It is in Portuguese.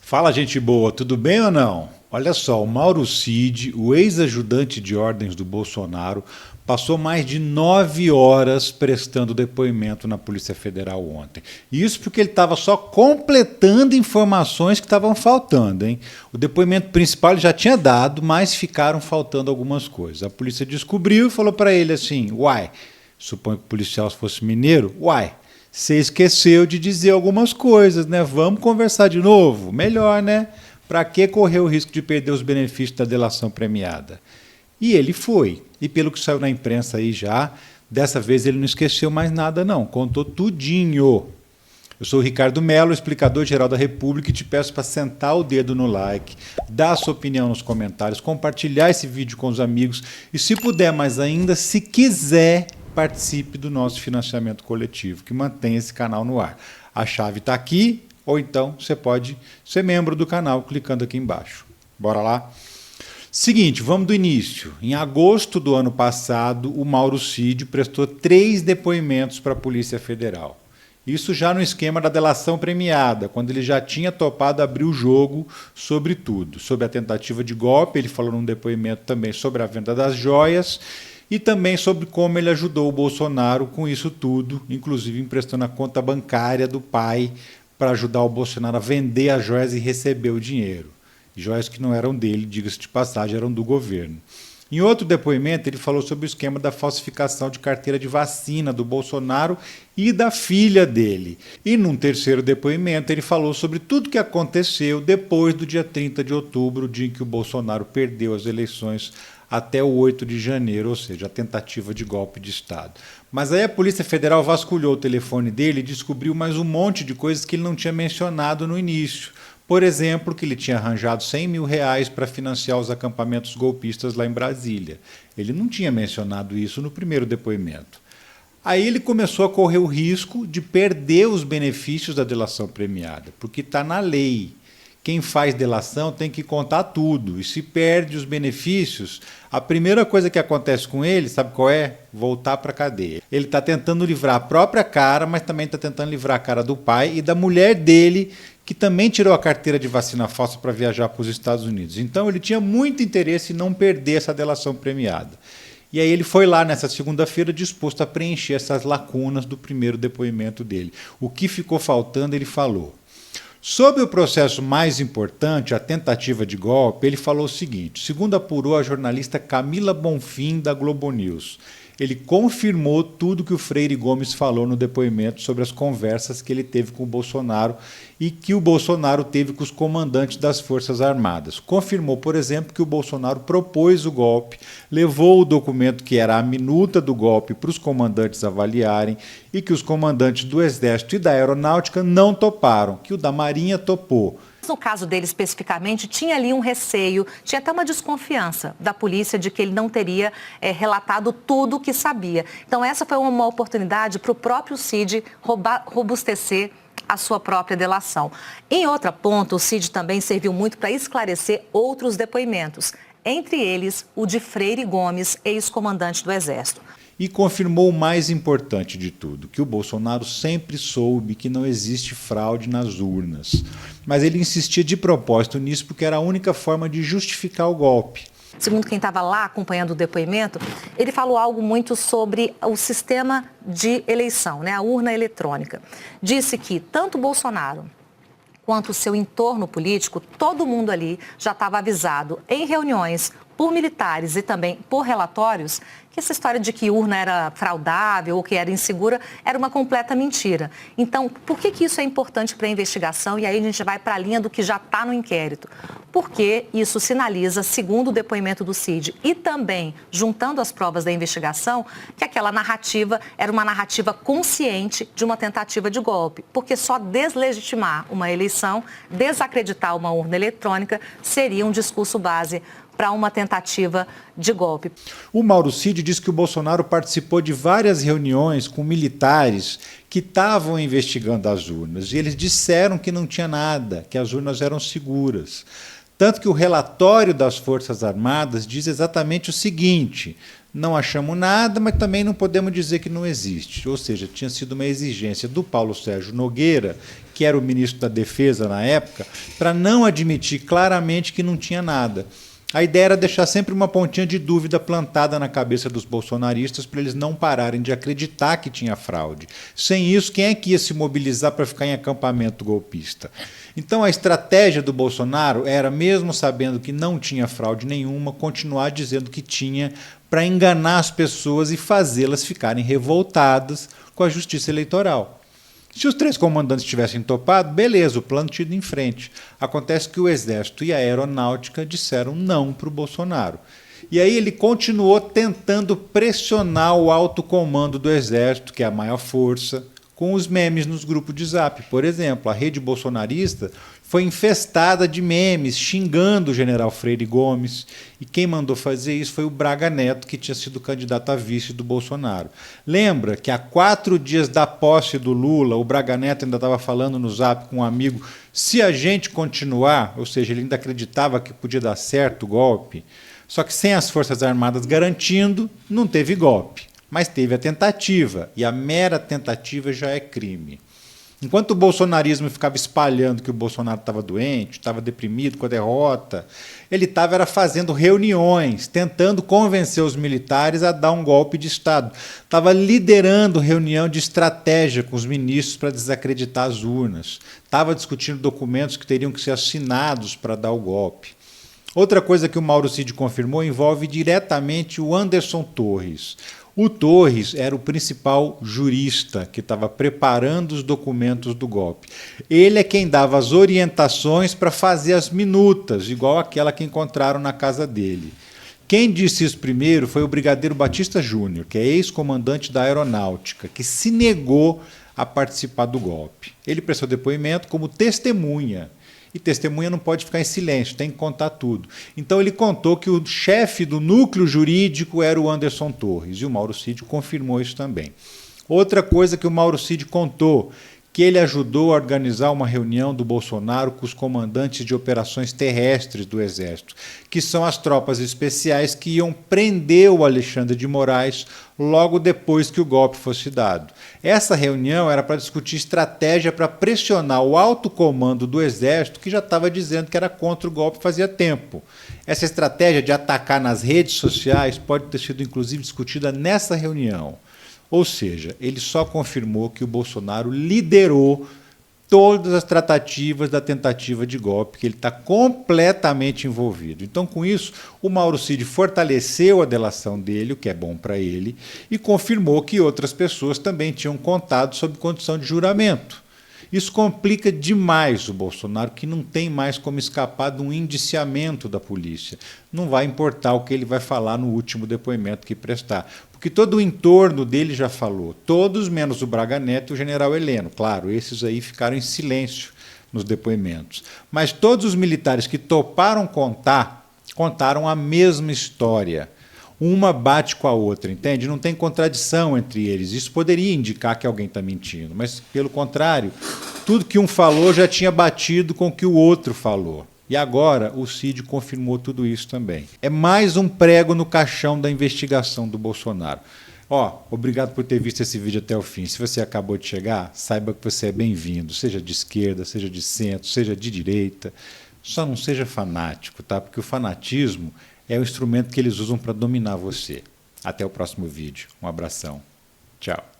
Fala, gente boa, tudo bem ou não? Olha só, o Mauro Cid, o ex-ajudante de ordens do Bolsonaro, passou mais de 9 horas prestando depoimento na Polícia Federal ontem. Isso porque ele estava só completando informações que estavam faltando, hein? O depoimento principal ele já tinha dado, mas ficaram faltando algumas coisas. A polícia descobriu e falou para ele assim: uai, suponho que o policial fosse mineiro, uai, você esqueceu de dizer algumas coisas, né? Vamos conversar de novo? Melhor, né? Para que correr o risco de perder os benefícios da delação premiada? E ele foi. E pelo que saiu na imprensa aí já, dessa vez ele não esqueceu mais nada não, contou tudinho. Eu sou o Ricardo Mello, explicador-geral da República, e te peço para sentar o dedo no like, dar a sua opinião nos comentários, compartilhar esse vídeo com os amigos e, se puder mais ainda, se quiser, participe do nosso financiamento coletivo, que mantém esse canal no ar. A chave está aqui, ou então você pode ser membro do canal clicando aqui embaixo. Bora lá? Seguinte, vamos do início. Em agosto do ano passado, o Mauro Cid prestou 3 depoimentos para a Polícia Federal. Isso já no esquema da delação premiada, quando ele já tinha topado abrir o jogo sobre tudo. Sobre a tentativa de golpe, ele falou num depoimento também sobre a venda das joias e também sobre como ele ajudou o Bolsonaro com isso tudo, inclusive emprestando a conta bancária do pai para ajudar o Bolsonaro a vender as joias e receber o dinheiro. Joias que não eram dele, diga-se de passagem, eram do governo. Em outro depoimento, ele falou sobre o esquema da falsificação de carteira de vacina do Bolsonaro e da filha dele. E num terceiro depoimento, ele falou sobre tudo o que aconteceu depois do dia 30 de outubro, dia em que o Bolsonaro perdeu as eleições até o 8 de janeiro, ou seja, a tentativa de golpe de Estado. Mas aí a Polícia Federal vasculhou o telefone dele e descobriu mais um monte de coisas que ele não tinha mencionado no início. Por exemplo, que ele tinha arranjado R$100 mil para financiar os acampamentos golpistas lá em Brasília. Ele não tinha mencionado isso no primeiro depoimento. Aí ele começou a correr o risco de perder os benefícios da delação premiada, porque está na lei. Quem faz delação tem que contar tudo, e se perde os benefícios, a primeira coisa que acontece com ele, sabe qual é? Voltar para a cadeia. Ele está tentando livrar a própria cara, mas também está tentando livrar a cara do pai e da mulher dele, que também tirou a carteira de vacina falsa para viajar para os Estados Unidos. Então ele tinha muito interesse em não perder essa delação premiada. E aí ele foi lá nessa segunda-feira disposto a preencher essas lacunas do primeiro depoimento dele. O que ficou faltando, ele falou. Sobre o processo mais importante, a tentativa de golpe, ele falou o seguinte: segundo apurou a jornalista Camila Bonfim, da Globo News, ele confirmou tudo que o Freire Gomes falou no depoimento sobre as conversas que ele teve com o Bolsonaro e que o Bolsonaro teve com os comandantes das Forças Armadas. Confirmou, por exemplo, que o Bolsonaro propôs o golpe, levou o documento que era a minuta do golpe para os comandantes avaliarem e que os comandantes do Exército e da Aeronáutica não toparam, que o da Marinha topou. No caso dele especificamente, tinha ali um receio, tinha até uma desconfiança da polícia de que ele não teria relatado tudo o que sabia. Então essa foi uma oportunidade para o próprio Cid robustecer a sua própria delação. Em outro ponto, o Cid também serviu muito para esclarecer outros depoimentos, entre eles o de Freire Gomes, ex-comandante do Exército. E confirmou o mais importante de tudo, que o Bolsonaro sempre soube que não existe fraude nas urnas. Mas ele insistia de propósito nisso porque era a única forma de justificar o golpe. Segundo quem estava lá acompanhando o depoimento, ele falou algo muito sobre o sistema de eleição, né, a urna eletrônica. Disse que tanto o Bolsonaro quanto o seu entorno político, todo mundo ali já estava avisado em reuniões por militares e também por relatórios que essa história de que urna era fraudável ou que era insegura era uma completa mentira. Então, por que isso é importante para a investigação? E aí a gente vai para a linha do que já está no inquérito. Porque isso sinaliza, segundo o depoimento do Cid e também juntando as provas da investigação, que aquela narrativa era uma narrativa consciente de uma tentativa de golpe. Porque só deslegitimar uma eleição, desacreditar uma urna eletrônica, seria um discurso base para uma tentativa de golpe. O Mauro Cid diz que o Bolsonaro participou de várias reuniões com militares que estavam investigando as urnas e eles disseram que não tinha nada, que as urnas eram seguras. Tanto que o relatório das Forças Armadas diz exatamente o seguinte: não achamos nada, mas também não podemos dizer que não existe. Ou seja, tinha sido uma exigência do Paulo Sérgio Nogueira, que era o ministro da Defesa na época, para não admitir claramente que não tinha nada. A ideia era deixar sempre uma pontinha de dúvida plantada na cabeça dos bolsonaristas para eles não pararem de acreditar que tinha fraude. Sem isso, quem é que ia se mobilizar para ficar em acampamento golpista? Então a estratégia do Bolsonaro era, mesmo sabendo que não tinha fraude nenhuma, continuar dizendo que tinha para enganar as pessoas e fazê-las ficarem revoltadas com a justiça eleitoral. Se os 3 comandantes tivessem topado, beleza, o plano tinha ido em frente. Acontece que o Exército e a Aeronáutica disseram não para o Bolsonaro. E aí ele continuou tentando pressionar o alto comando do Exército, que é a maior força, com os memes nos grupos de Zap. Por exemplo, a rede bolsonarista foi infestada de memes xingando o general Freire Gomes, e quem mandou fazer isso foi o Braga Neto, que tinha sido candidato a vice do Bolsonaro. Lembra que há 4 dias da posse do Lula, o Braga Neto ainda estava falando no Zap com um amigo, se a gente continuar, ou seja, ele ainda acreditava que podia dar certo o golpe, só que sem as Forças Armadas garantindo, não teve golpe. Mas teve a tentativa, e a mera tentativa já é crime. Enquanto o bolsonarismo ficava espalhando que o Bolsonaro estava doente, estava deprimido com a derrota, ele estava fazendo reuniões, tentando convencer os militares a dar um golpe de Estado. Estava liderando reunião de estratégia com os ministros para desacreditar as urnas. Estava discutindo documentos que teriam que ser assinados para dar o golpe. Outra coisa que o Mauro Cid confirmou envolve diretamente o Anderson Torres. O Torres era o principal jurista que estava preparando os documentos do golpe. Ele é quem dava as orientações para fazer as minutas, igual aquela que encontraram na casa dele. Quem disse isso primeiro foi o Brigadeiro Batista Júnior, que é ex-comandante da Aeronáutica, que se negou a participar do golpe. Ele prestou depoimento como testemunha. E testemunha não pode ficar em silêncio, tem que contar tudo. Então ele contou que o chefe do núcleo jurídico era o Anderson Torres, e o Mauro Cid confirmou isso também. Outra coisa que o Mauro Cid contou, que ele ajudou a organizar uma reunião do Bolsonaro com os comandantes de operações terrestres do Exército, que são as tropas especiais que iam prender o Alexandre de Moraes logo depois que o golpe fosse dado. Essa reunião era para discutir estratégia para pressionar o alto comando do Exército, que já estava dizendo que era contra o golpe fazia tempo. Essa estratégia de atacar nas redes sociais pode ter sido, inclusive, discutida nessa reunião. Ou seja, ele só confirmou que o Bolsonaro liderou todas as tratativas da tentativa de golpe, que ele está completamente envolvido. Então, com isso, o Mauro Cid fortaleceu a delação dele, o que é bom para ele, e confirmou que outras pessoas também tinham contado sob condição de juramento. Isso complica demais o Bolsonaro, que não tem mais como escapar de um indiciamento da polícia. Não vai importar o que ele vai falar no último depoimento que prestar, porque todo o entorno dele já falou, todos menos o Braga Neto e o general Heleno. Claro, esses aí ficaram em silêncio nos depoimentos. Mas todos os militares que toparam contar, contaram a mesma história. Uma bate com a outra, entende? Não tem contradição entre eles. Isso poderia indicar que alguém está mentindo, mas, pelo contrário, tudo que um falou já tinha batido com o que o outro falou. E agora o Cid confirmou tudo isso também. É mais um prego no caixão da investigação do Bolsonaro. Obrigado por ter visto esse vídeo até o fim. Se você acabou de chegar, saiba que você é bem-vindo, seja de esquerda, seja de centro, seja de direita. Só não seja fanático, tá? Porque o fanatismo é o instrumento que eles usam para dominar você. Até o próximo vídeo. Um abração. Tchau.